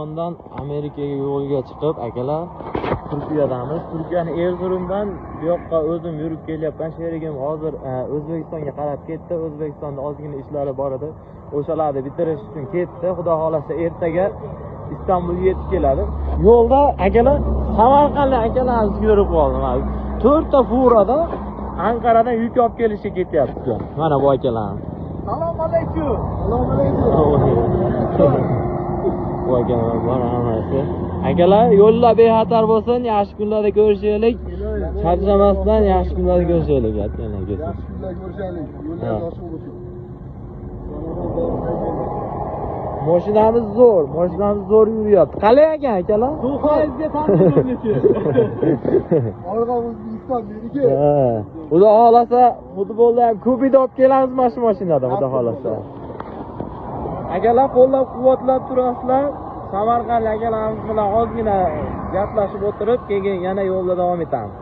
Ondan Amerikaga yo'lga chiqib, akalar Turkiyadamiz. Turkiyaning Erzurumdan bu yoqqa o'zim yurib kelyapman. Sherigim hozir O'zbekistonga qarab ketdi. O'zbekistonda ozgina ishlari bor edi. O'shalarni bitirish uchun ketdi. Xudo xolasa ertaga Istanbulga yetib keladi. Yo'lda akalar Samarqandlik akalarimizni ko'rib qoldim. 4 ta furada Anqaradan yuk olib kelishga ketyapti. Mana bu akalarimiz. Assalomu alaykum. Assalomu alaykum. Akalar bor hammasi. Akalar yo'llar bexatar bo'lsin, yaxshi kunlarda ko'rishaylik. Charchamasdan yaxshi kunlarda ko'rishaylik. Yaxshi kunlarda ko'rishaylik. Yo'llar ochiq bo'lsin. Mashinamiz zo'r yuryapti. Qalay ekan akalar? 900 ga ta'minlanishi. Orqa O'zbekiston meniki. Xudo xolasa futbolda ham ko'pida olib kelamiz mana shu mashinada, xudo xolasa. Akalar qo'llab-quvvatlab turasizlar. Samarqand akalarimiz bilan ozgina gaplashib o'tirib, keyin yana yo'lda davom etamiz.